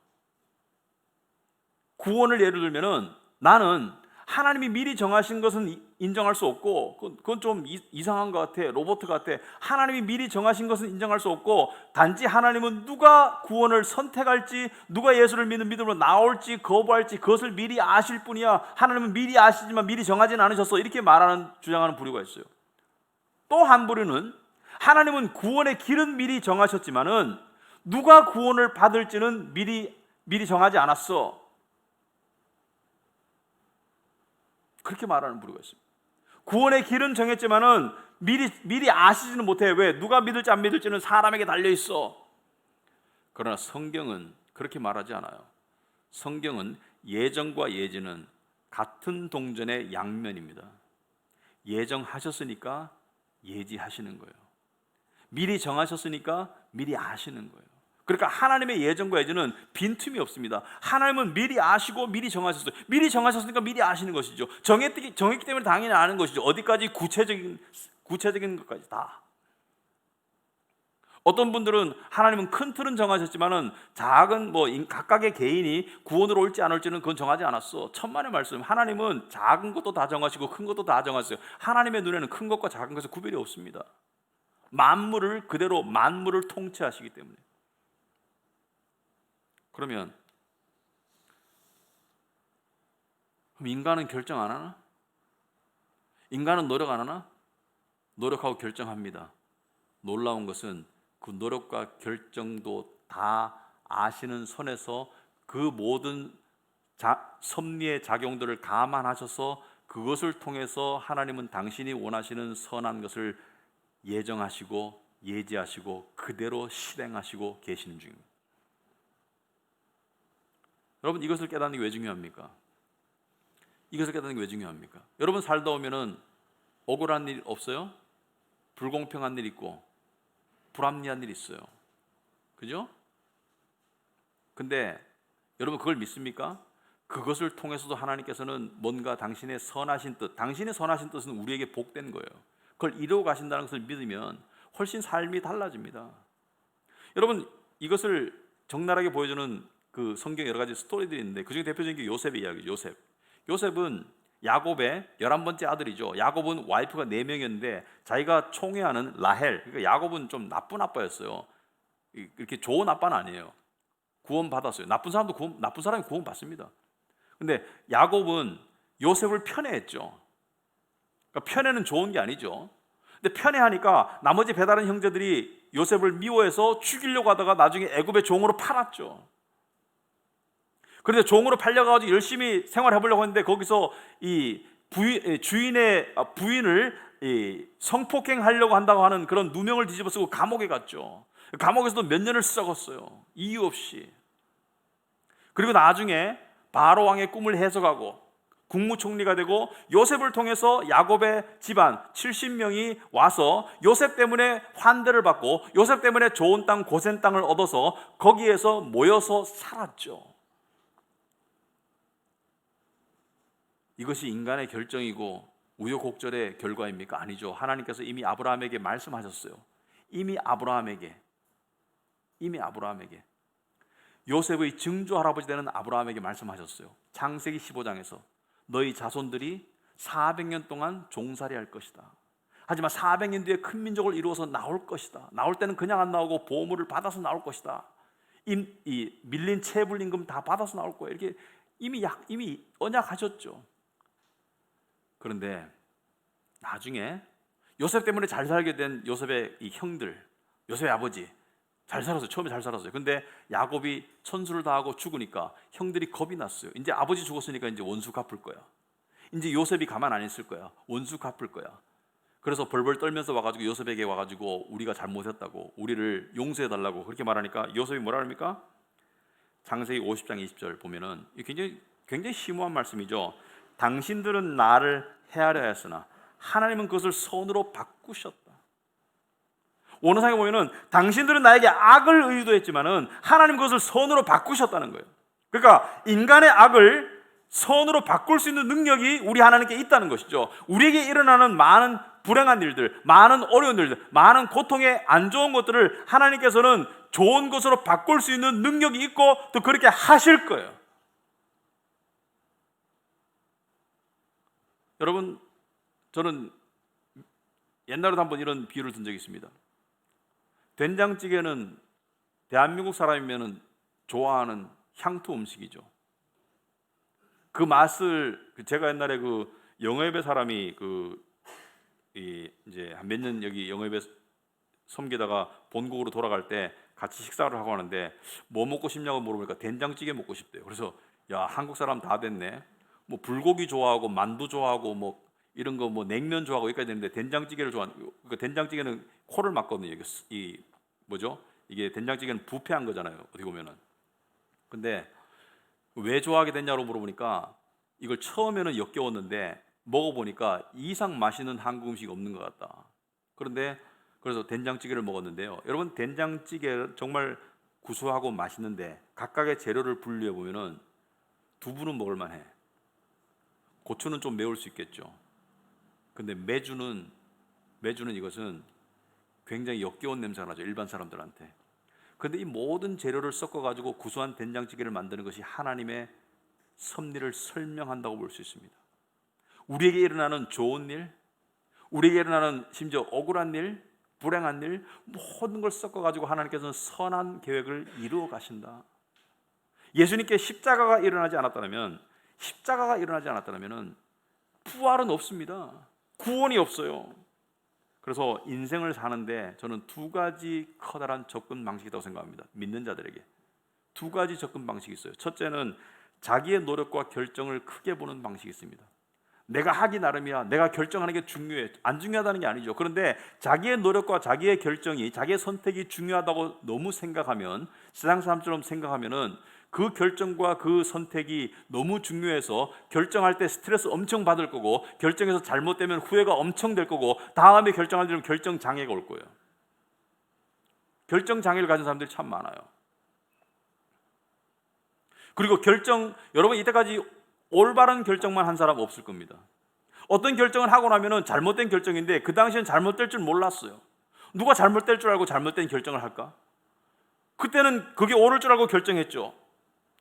구원을 예를 들면은 나는 하나님이 미리 정하신 것은 인정할 수 없고, 그건 좀 이상한 것 같아, 로봇 같아. 하나님이 미리 정하신 것은 인정할 수 없고, 단지 하나님은 누가 구원을 선택할지, 누가 예수를 믿는 믿음으로 나올지 거부할지 그것을 미리 아실 뿐이야. 하나님은 미리 아시지만 미리 정하지는 않으셨어. 이렇게 주장하는 부류가 있어요. 또 한 부류는 하나님은 구원의 길은 미리 정하셨지만은 누가 구원을 받을지는 미리 정하지 않았어. 그렇게 말하는 부류가 있습니다. 구원의 길은 정했지만은 미리 아시지는 못해. 왜? 누가 믿을지 안 믿을지는 사람에게 달려 있어. 그러나 성경은 그렇게 말하지 않아요. 성경은 예정과 예지는 같은 동전의 양면입니다. 예정하셨으니까 예지하시는 거예요. 미리 정하셨으니까 미리 아시는 거예요. 그러니까 하나님의 예정과 예지는 빈틈이 없습니다. 하나님은 미리 아시고 미리 정하셨어요. 미리 정하셨으니까 미리 아시는 것이죠. 정했기 때문에 당연히 아는 것이죠. 어디까지 구체적인 것까지 다. 어떤 분들은 하나님은 큰 틀은 정하셨지만은 작은 각각의 개인이 구원으로 올지 안 올지는 그건 정하지 않았어. 천만의 말씀. 하나님은 작은 것도 다 정하시고 큰 것도 다 정하셨어요. 하나님의 눈에는 큰 것과 작은 것의 구별이 없습니다. 만물을 그대로 만물을 통치하시기 때문에. 그럼 인간은 결정 안 하나? 인간은 노력 안 하나? 노력하고 결정합니다. 놀라운 것은 그 노력과 결정도 다 아시는 선에서 그 모든 섭리의 작용들을 감안하셔서 그것을 통해서 하나님은 당신이 원하시는 선한 것을 예정하시고 예지하시고 그대로 실행하시고 계시는 중입니다. 여러분, 이것을 깨닫는 게 왜 중요합니까? 이것을 깨닫는 게 왜 중요합니까? 여러분 살다 오면은 억울한 일 없어요? 불공평한 일 있고 불합리한 일 있어요. 그죠? 근데 여러분 그걸 믿습니까? 그것을 통해서도 하나님께서는 뭔가 당신의 선하신 뜻은 우리에게 복된 거예요. 그걸 이루어 가신다는 것을 믿으면 훨씬 삶이 달라집니다. 여러분, 이것을 적나라하게 보여주는 그 성경 여러 가지 스토리들이 있는데 그중에 대표적인 게 요셉의 이야기죠. 요셉은 야곱의 11번째 아들이죠. 야곱은 와이프가 4명이었는데 자기가 총애하는 라헬, 그러니까 야곱은 좀 나쁜 아빠였어요. 이렇게 좋은 아빠는 아니에요. 구원받았어요. 나쁜 사람이 구원받습니다. 근데 야곱은 요셉을 편애했죠. 그러니까 편애는 좋은 게 아니죠. 근데 편애하니까 나머지 배다른 형제들이 요셉을 미워해서 죽이려고 하다가 나중에 애굽의 종으로 팔았죠. 그런데 종으로 팔려가지고 열심히 생활해보려고 했는데 거기서 이 주인의 부인을 성폭행하려고 한다고 하는 그런 누명을 뒤집어 쓰고 감옥에 갔죠. 감옥에서도 몇 년을 썩었어요. 이유 없이. 그리고 나중에 바로 왕의 꿈을 해석하고 국무총리가 되고 요셉을 통해서 야곱의 집안 70명이 와서 요셉 때문에 환대를 받고 요셉 때문에 좋은 땅, 고센 땅을 얻어서 거기에서 모여서 살았죠. 이것이 인간의 결정이고 우여곡절의 결과입니까? 아니죠. 하나님께서 이미 아브라함에게 말씀하셨어요. 이미 아브라함에게 요셉의 증조 할아버지 되는 아브라함에게 말씀하셨어요. 창세기 15장에서 너희 자손들이 400년 동안 종살이 할 것이다. 하지만 400년 뒤에 큰 민족을 이루어서 나올 것이다. 나올 때는 그냥 안 나오고 보물을 받아서 나올 것이다. 이 밀린 체불임금 다 받아서 나올 거예요. 이렇게 이미 언약하셨죠. 그런데 나중에 요셉 때문에 잘 살게 된 요셉의 이 형들, 요셉의 아버지 잘 살았어요. 처음에 잘 살았어요. 근데 야곱이 천수를 다하고 죽으니까 형들이 겁이 났어요. 이제 아버지 죽었으니까 이제 원수 갚을 거야. 이제 요셉이 가만 안 있을 거야. 원수 갚을 거야. 그래서 벌벌 떨면서 와가지고 요셉에게 와가지고 우리가 잘못했다고, 우리를 용서해달라고 그렇게 말하니까 요셉이 뭐라 합니까? 창세기 50장 20절 보면은 굉장히 심오한 말씀이죠. 당신들은 나를 헤아려 했으나 하나님은 그것을 선으로 바꾸셨다. 원어상에 보면은 당신들은 나에게 악을 의도했지만은 하나님 그것을 선으로 바꾸셨다는 거예요. 그러니까 인간의 악을 선으로 바꿀 수 있는 능력이 우리 하나님께 있다는 것이죠. 우리에게 일어나는 많은 불행한 일들, 많은 어려운 일들, 많은 고통에 안 좋은 것들을 하나님께서는 좋은 것으로 바꿀 수 있는 능력이 있고 또 그렇게 하실 거예요. 여러분, 저는 옛날에도 한번 이런 비유를 든 적이 있습니다. 된장찌개는 대한민국 사람이면 좋아하는 향토 음식이죠. 그 맛을 제가 옛날에 그 영업의 사람이 이제 한 몇 년 여기 영업에 섬기다가 본국으로 돌아갈 때 같이 식사를 하고 하는데 뭐 먹고 싶냐고 물어보니까 된장찌개 먹고 싶대요. 그래서 야, 한국 사람 다 됐네. 뭐 불고기 좋아하고 만두 좋아하고 뭐 이런 거 뭐 냉면 좋아하고 여기까지 되는데 된장찌개를 좋아하는. 그러니까 된장찌개는 코를 막거든요. 이게 된장찌개는 부패한 거잖아요. 어떻게 보면은. 근데 왜 좋아하게 됐냐고 물어보니까 이걸 처음에는 역겨웠는데 먹어보니까 이 이상 맛있는 한국 음식이 없는 것 같다. 그래서 된장찌개를 먹었는데요. 여러분, 된장찌개 정말 구수하고 맛있는데 각각의 재료를 분류해 보면은 두부는 먹을만해. 고추는 좀 매울 수 있겠죠. 근데 매주는 이것은 굉장히 역겨운 냄새가 나죠. 일반 사람들한테. 그런데 이 모든 재료를 섞어가지고 구수한 된장찌개를 만드는 것이 하나님의 섭리를 설명한다고 볼 수 있습니다. 우리에게 일어나는 좋은 일, 우리에게 일어나는 심지어 억울한 일, 불행한 일, 모든 걸 섞어가지고 하나님께서는 선한 계획을 이루어 가신다. 예수님께 십자가가 일어나지 않았다면 부활은 없습니다. 구원이 없어요. 그래서 인생을 사는데 저는 두 가지 커다란 접근 방식이라고 생각합니다. 믿는 자들에게 두 가지 접근 방식이 있어요. 첫째는 자기의 노력과 결정을 크게 보는 방식이 있습니다. 내가 하기 나름이야. 내가 결정하는 게 중요해. 안 중요하다는 게 아니죠. 그런데 자기의 노력과 자기의 결정이, 자기의 선택이 중요하다고 너무 생각하면, 세상 사람처럼 생각하면은 그 결정과 그 선택이 너무 중요해서 결정할 때 스트레스 엄청 받을 거고, 결정해서 잘못되면 후회가 엄청 될 거고, 다음에 결정할 때는 결정 장애가 올 거예요. 결정 장애를 가진 사람들이 참 많아요. 그리고 여러분 이때까지 올바른 결정만 한 사람 없을 겁니다. 어떤 결정을 하고 나면은 잘못된 결정인데 그 당시엔 잘못될 줄 몰랐어요. 누가 잘못될 줄 알고 잘못된 결정을 할까? 그때는 그게 옳을 줄 알고 결정했죠.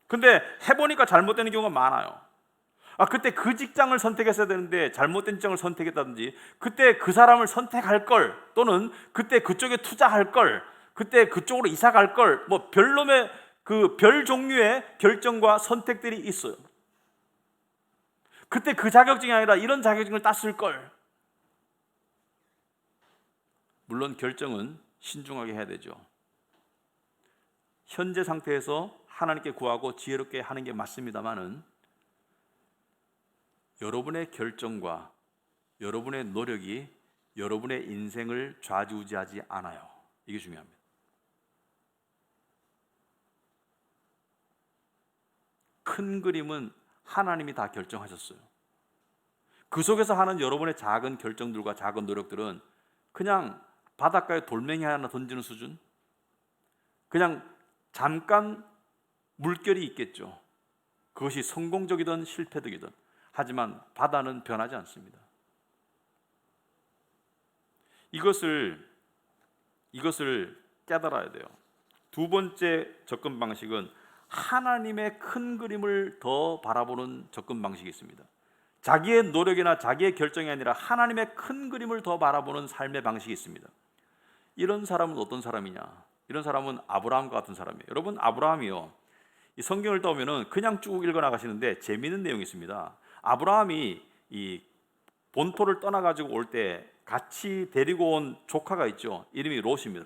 근데 해보니까 잘못되는 경우가 많아요. 그때 그 직장을 선택했어야 되는데 잘못된 직장을 선택했다든지, 그때 그 사람을 선택할 걸, 또는 그때 그쪽에 투자할 걸, 그때 그쪽으로 이사 갈 걸, 뭐 별놈의 별 종류의 결정과 선택들이 있어요. 그때 그 자격증이 아니라 이런 자격증을 땄을 걸. 물론 결정은 신중하게 해야 되죠. 현재 상태에서 하나님께 구하고 지혜롭게 하는 게 맞습니다만은, 여러분의 결정과 여러분의 노력이 여러분의 인생을 좌지우지하지 않아요. 이게 중요합니다. 큰 그림은 하나님이 다 결정하셨어요. 그 속에서 하는 여러분의 작은 결정들과 작은 노력들은 그냥 바닷가에 돌멩이 하나 던지는 수준? 그냥 잠깐 물결이 있겠죠. 그것이 성공적이든 실패적이든. 하지만 바다는 변하지 않습니다. 이것을 깨달아야 돼요. 두 번째 접근 방식은 하나님의 큰 그림을 더 바라보는 접근 방식이 있습니다. 자기의 노력이나 자기의 결정이 아니라 하나님의 큰 그림을 더 바라보는 삶의 방식이 있습니다. 이런 사람은 어떤 사람이냐? 이런 사람은 아브라함과 같은 사람이에요. 여러분, 아브라함이요, 이 성경을 떠오면은 그냥 쭉 읽어 나가시는데 재미있는 내용이 있습니다. 아브라함이 이 본토를 떠나가지고 올 때 같이 데리고 온 조카가 있죠. 이름이 롯입니다.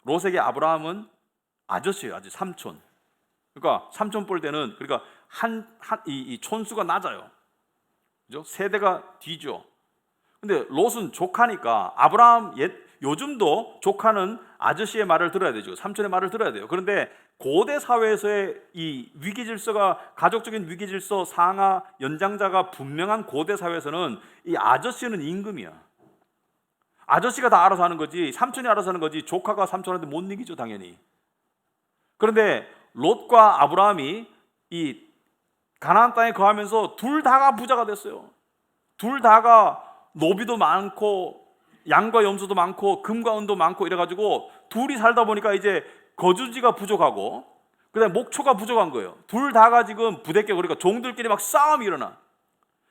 롯에게 아브라함은 아저씨예요. 아주 삼촌. 그러니까 삼촌 볼 때는, 그러니까 이 촌수가 낮아요. 그죠? 세대가 뒤죠. 근데 롯은 조카니까 아브라함 요즘도 조카는 아저씨의 말을 들어야 되죠. 삼촌의 말을 들어야 돼요. 그런데 고대 사회에서의 이 위기 질서가, 가족적인 위기 질서 상하 연장자가 분명한 고대 사회에서는 이 아저씨는 임금이야. 아저씨가 다 알아서 하는 거지, 삼촌이 알아서 하는 거지, 조카가 삼촌한테 못 이기죠, 당연히. 그런데 롯과 아브라함이 이 가나안 땅에 거하면서 둘 다가 부자가 됐어요. 둘 다가 노비도 많고 양과 염소도 많고 금과 은도 많고 이래가지고 둘이 살다 보니까 이제 거주지가 부족하고 그다음에 목초가 부족한 거예요. 둘 다가 지금 부대껴, 그러니까 종들끼리 막 싸움이 일어나.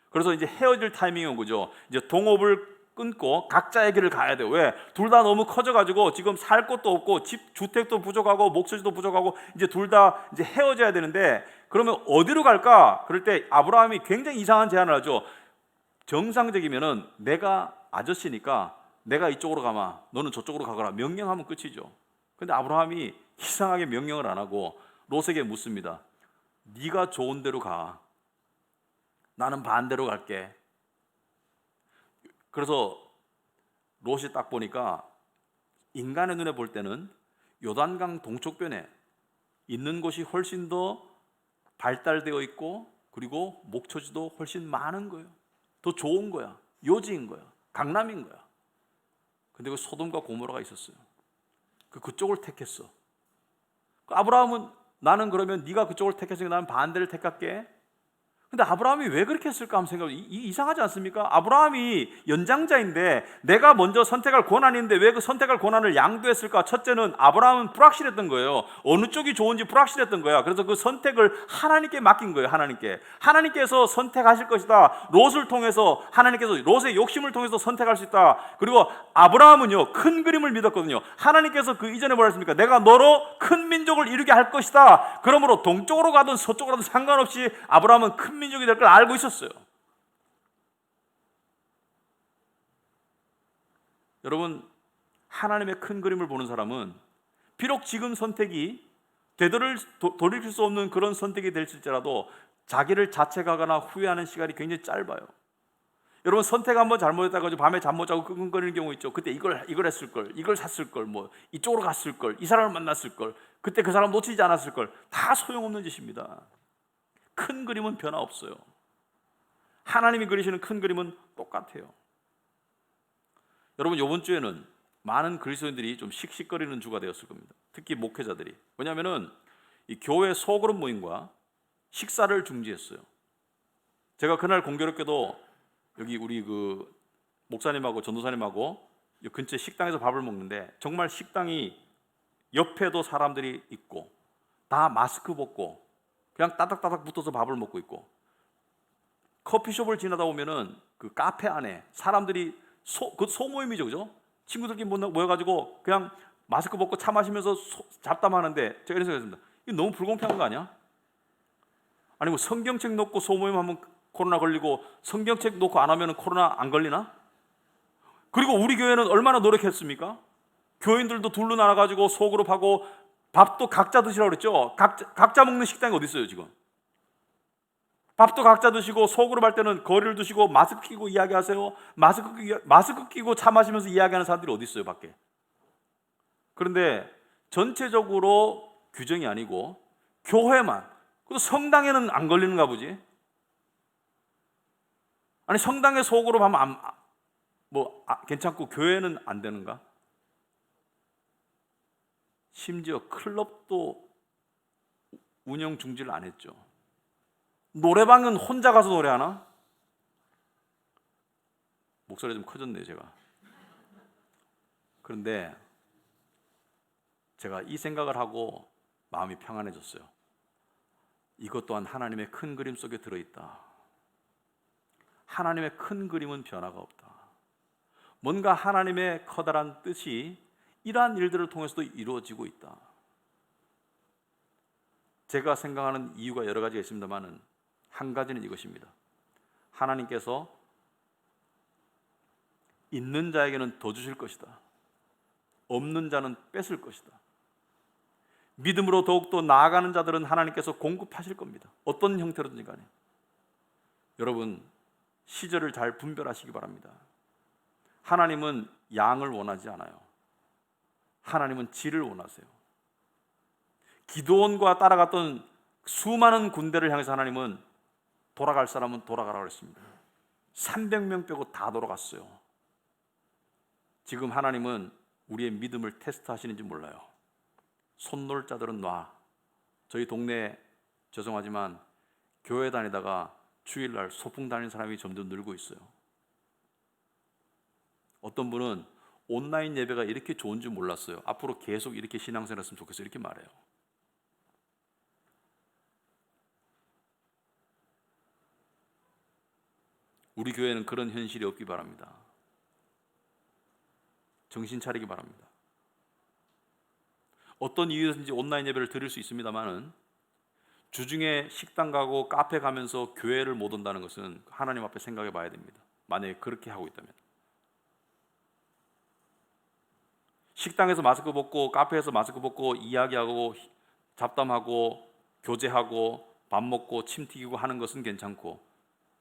그래서 이제 헤어질 타이밍이 온 거죠. 이제 동업을 끊고 각자의 길을 가야 돼요. 왜? 둘 다 너무 커져가지고 지금 살 곳도 없고 주택도 부족하고 목소리도 부족하고 이제 둘 다 이제 헤어져야 되는데, 그러면 어디로 갈까? 그럴 때 아브라함이 굉장히 이상한 제안을 하죠. 정상적이면은 내가 아저씨니까 내가 이쪽으로 가마, 너는 저쪽으로 가거라, 명령하면 끝이죠. 근데 아브라함이 이상하게 명령을 안 하고 롯에게 묻습니다. 네가 좋은 데로 가, 나는 반대로 갈게. 그래서 롯이 딱 보니까 인간의 눈에 볼 때는 요단강 동쪽변에 있는 곳이 훨씬 더 발달되어 있고 그리고 목초지도 훨씬 많은 거예요. 더 좋은 거야. 요지인 거야. 강남인 거야. 근데 그 소돔과 고모라가 있었어요. 그쪽을 택했어. 아브라함은 나는 그러면 네가 그쪽을 택했으니까 나는 반대를 택할게. 근데 아브라함이 왜 그렇게 했을까 하면 생각해. 이상하지 않습니까? 아브라함이 연장자인데 내가 먼저 선택할 권한이 있는데 왜 그 선택할 권한을 양도했을까? 첫째는 아브라함은 불확실했던 거예요. 어느 쪽이 좋은지 불확실했던 거야. 그래서 그 선택을 하나님께 맡긴 거예요. 하나님께서 선택하실 것이다. 롯을 통해서 하나님께서 롯의 욕심을 통해서 선택할 수 있다. 그리고 아브라함은요, 큰 그림을 믿었거든요. 하나님께서 그 이전에 뭐라 했습니까? 내가 너로 큰 민족을 이루게 할 것이다. 그러므로 동쪽으로 가든 서쪽으로 가든 상관없이 아브라함은 큰 민족이 될 걸 알고 있었어요. 여러분, 하나님의 큰 그림을 보는 사람은 비록 지금 선택이 돌이킬 수 없는 그런 선택이 될지라도 자기를 자책하거나 후회하는 시간이 굉장히 짧아요. 여러분, 선택 한번 잘못했다가 밤에 잠 못 자고 끙끙거리는 경우 있죠. 그때 이걸 했을 걸, 이걸 샀을 걸, 뭐 이쪽으로 갔을 걸, 이 사람을 만났을 걸, 그때 그 사람 놓치지 않았을 걸. 다 소용없는 짓입니다. 큰 그림은 변화 없어요. 하나님이 그리시는 큰 그림은 똑같아요. 여러분, 이번 주에는 많은 그리스도인들이 좀 씩씩거리는 주가 되었을 겁니다. 특히 목회자들이. 왜냐하면은 이 교회 소그룹 모임과 식사를 중지했어요. 제가 그날 공교롭게도 여기 우리 그 목사님하고 전도사님하고 근처 식당에서 밥을 먹는데 정말 식당이 옆에도 사람들이 있고 다 마스크 벗고 그냥 따닥따닥 붙어서 밥을 먹고 있고, 커피숍을 지나다 보면은 그 카페 안에 사람들이 소모임이죠, 그죠? 친구들끼리 모여가지고 그냥 마스크 벗고 차 마시면서 잡담하는데 제가 이런 생각했습니다. 이거 너무 불공평한 거 아니야? 아니 뭐 성경책 놓고 소모임 하면 코로나 걸리고 성경책 놓고 안 하면 코로나 안 걸리나? 그리고 우리 교회는 얼마나 노력했습니까? 교인들도 둘로 나눠가지고 소그룹하고 밥도 각자 드시라고 그랬죠. 각자 먹는 식당이 어디 있어요 지금? 밥도 각자 드시고 소그룹 할 때는 거리를 두시고 마스크 끼고 이야기하세요. 마스크 끼고 차 마시면서 이야기하는 사람들이 어디 있어요 밖에? 그런데 전체적으로 규정이 아니고 교회만, 그리고 성당에는 안 걸리는가 보지? 아니 성당에 소그룹 하면 괜찮고 교회는 안 되는가? 심지어 클럽도 운영 중지를 안 했죠. 노래방은 혼자 가서 노래하나? 목소리 좀 커졌네요 제가. 그런데 제가 이 생각을 하고 마음이 평안해졌어요. 이것 또한 하나님의 큰 그림 속에 들어있다. 하나님의 큰 그림은 변화가 없다. 뭔가 하나님의 커다란 뜻이 이러한 일들을 통해서도 이루어지고 있다. 제가 생각하는 이유가 여러 가지가 있습니다만 한 가지는 이것입니다. 하나님께서 있는 자에게는 더 주실 것이다. 없는 자는 뺏을 것이다. 믿음으로 더욱더 나아가는 자들은 하나님께서 공급하실 겁니다. 어떤 형태로든지 간에. 여러분, 시절을 잘 분별하시기 바랍니다. 하나님은 양을 원하지 않아요. 하나님은 질을 원하세요. 기드온과 따라갔던 수많은 군대를 향해서 하나님은 돌아갈 사람은 돌아가라고 했습니다. 300명 빼고 다 돌아갔어요. 지금 하나님은 우리의 믿음을 테스트하시는지 몰라요. 손놀 자들은 놔. 저희 동네에 죄송하지만 교회 다니다가 주일날 소풍 다니는 사람이 점점 늘고 있어요. 어떤 분은 온라인 예배가 이렇게 좋은 줄 몰랐어요. 앞으로 계속 이렇게 신앙생활 했으면 좋겠어요. 이렇게 말해요. 우리 교회는 그런 현실이 없기 바랍니다. 정신 차리기 바랍니다. 어떤 이유든지 온라인 예배를 드릴 수 있습니다만은 주중에 식당 가고 카페 가면서 교회를 못 온다는 것은 하나님 앞에 생각해 봐야 됩니다. 만약에 그렇게 하고 있다면. 식당에서 마스크 벗고 카페에서 마스크 벗고 이야기하고 잡담하고 교제하고 밥 먹고 침 튀기고 하는 것은 괜찮고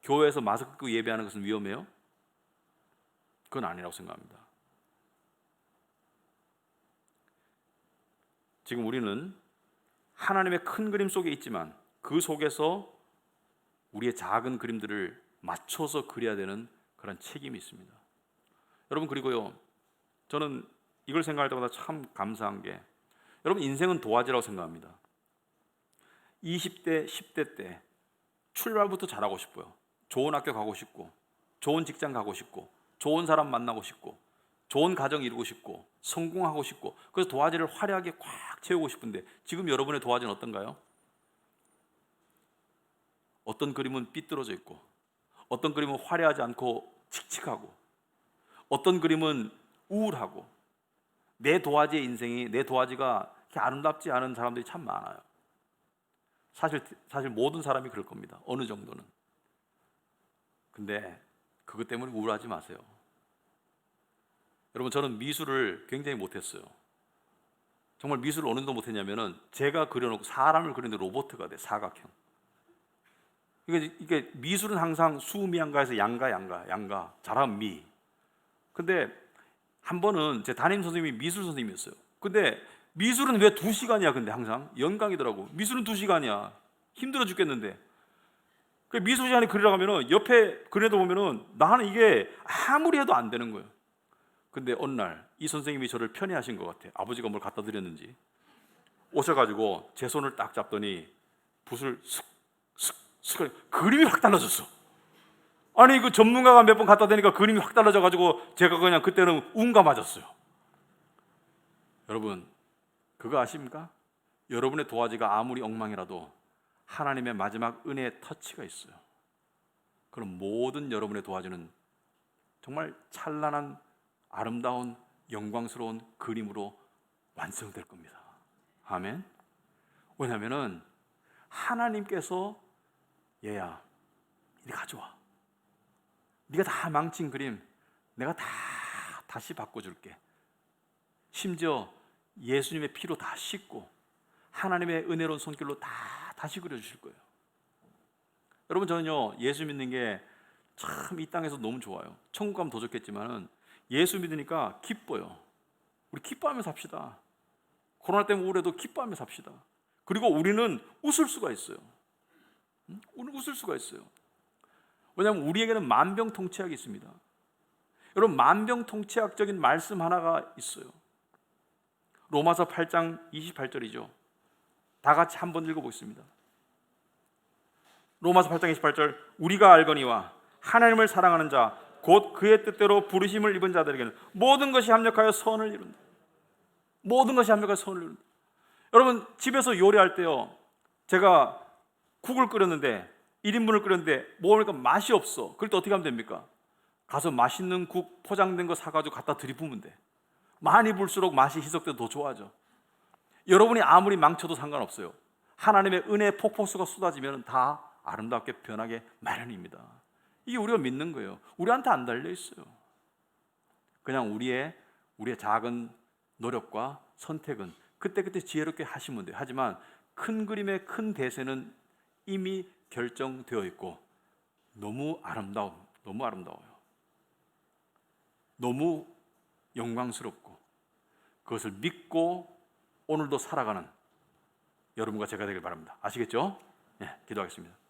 교회에서 마스크 끼고 예배하는 것은 위험해요? 그건 아니라고 생각합니다. 지금 우리는 하나님의 큰 그림 속에 있지만 그 속에서 우리의 작은 그림들을 맞춰서 그려야 되는 그런 책임이 있습니다. 여러분, 그리고요, 저는 이걸 생각할 때마다 참 감사한 게, 여러분, 인생은 도화지라고 생각합니다. 20대, 10대 때 출발부터 잘하고 싶고요. 좋은 학교 가고 싶고, 좋은 직장 가고 싶고, 좋은 사람 만나고 싶고, 좋은 가정 이루고 싶고, 성공하고 싶고, 그래서 도화지를 화려하게 꽉 채우고 싶은데 지금 여러분의 도화지는 어떤가요? 어떤 그림은 삐뚤어져 있고, 어떤 그림은 화려하지 않고 칙칙하고, 어떤 그림은 우울하고, 내 도화지의 인생이, 내 도화지가 그렇게 아름답지 않은 사람들이 참 많아요. 사실 모든 사람이 그럴 겁니다. 어느 정도는. 근데 그것 때문에 우울하지 마세요. 여러분, 저는 미술을 굉장히 못했어요. 정말 미술을 어느 정도 못했냐면은 제가 그려놓고 사람을 그리는데 로봇가 돼, 사각형. 이게 미술은 항상 수미양가에서 양가 잘하면 미. 근데 한 번은 제 담임 선생님이 미술 선생님이었어요. 근데 미술은 왜 2시간이야? 근데 항상 연강이더라고. 미술은 2시간이야. 힘들어 죽겠는데. 그 미술 시간에 그리러 가면은 옆에 그려도 보면은 나는 이게 아무리 해도 안 되는 거예요. 근데 어느 날 이 선생님이 저를 편애하신 것 같아. 아버지가 뭘 갖다 드렸는지 오셔가지고 제 손을 딱 잡더니 붓을 슥 그림이 확 달라졌어. 아니 그 전문가가 몇 번 갖다 대니까 그림이 확 달라져가지고 제가 그냥 그때는 운가 맞았어요. 여러분, 그거 아십니까? 여러분의 도화지가 아무리 엉망이라도 하나님의 마지막 은혜의 터치가 있어요. 그럼 모든 여러분의 도화지는 정말 찬란한 아름다운 영광스러운 그림으로 완성될 겁니다. 아멘. 왜냐하면 하나님께서 얘야, 이리 가져와. 네가 다 망친 그림 내가 다 다시 바꿔줄게. 심지어 예수님의 피로 다 씻고 하나님의 은혜로운 손길로 다 다시 그려주실 거예요. 여러분, 저는요 예수 믿는 게 참 이 땅에서 너무 좋아요. 천국 가면 더 좋겠지만은 예수 믿으니까 기뻐요. 우리 기뻐하며 삽시다. 코로나 때문에 우울해도 기뻐하며 삽시다. 그리고 우리는 웃을 수가 있어요. 우리는 웃을 수가 있어요. 왜냐하면 우리에게는 만병통치약이 있습니다. 여러분, 만병통치약적인 말씀 하나가 있어요. 로마서 8장 28절이죠. 다 같이 한번 읽어보겠습니다. 로마서 8장 28절, 우리가 알거니와 하나님을 사랑하는 자 곧 그의 뜻대로 부르심을 입은 자들에게는 모든 것이 합력하여 선을 이룬다. 모든 것이 합력하여 선을 이룬다. 여러분, 집에서 요리할 때요, 제가 국을 끓였는데 1인분을 끓였는데 먹으니까 맛이 없어. 그럴 때 어떻게 하면 됩니까? 가서 맛있는 국 포장된 거 사가지고 갖다 들이부으면 돼. 많이 불수록 맛이 희석돼도 더 좋아져. 여러분이 아무리 망쳐도 상관없어요. 하나님의 은혜의 폭포수가 쏟아지면 다 아름답게 변하게 마련입니다. 이게 우리가 믿는 거예요. 우리한테 안 달려 있어요. 그냥 우리의 작은 노력과 선택은 그때그때 지혜롭게 하시면 돼요. 하지만 큰 그림의 큰 대세는 이미 결정되어 있고 너무 아름다워요. 너무 영광스럽고 그것을 믿고 오늘도 살아가는 여러분과 제가 되길 바랍니다. 아시겠죠? 네, 기도하겠습니다.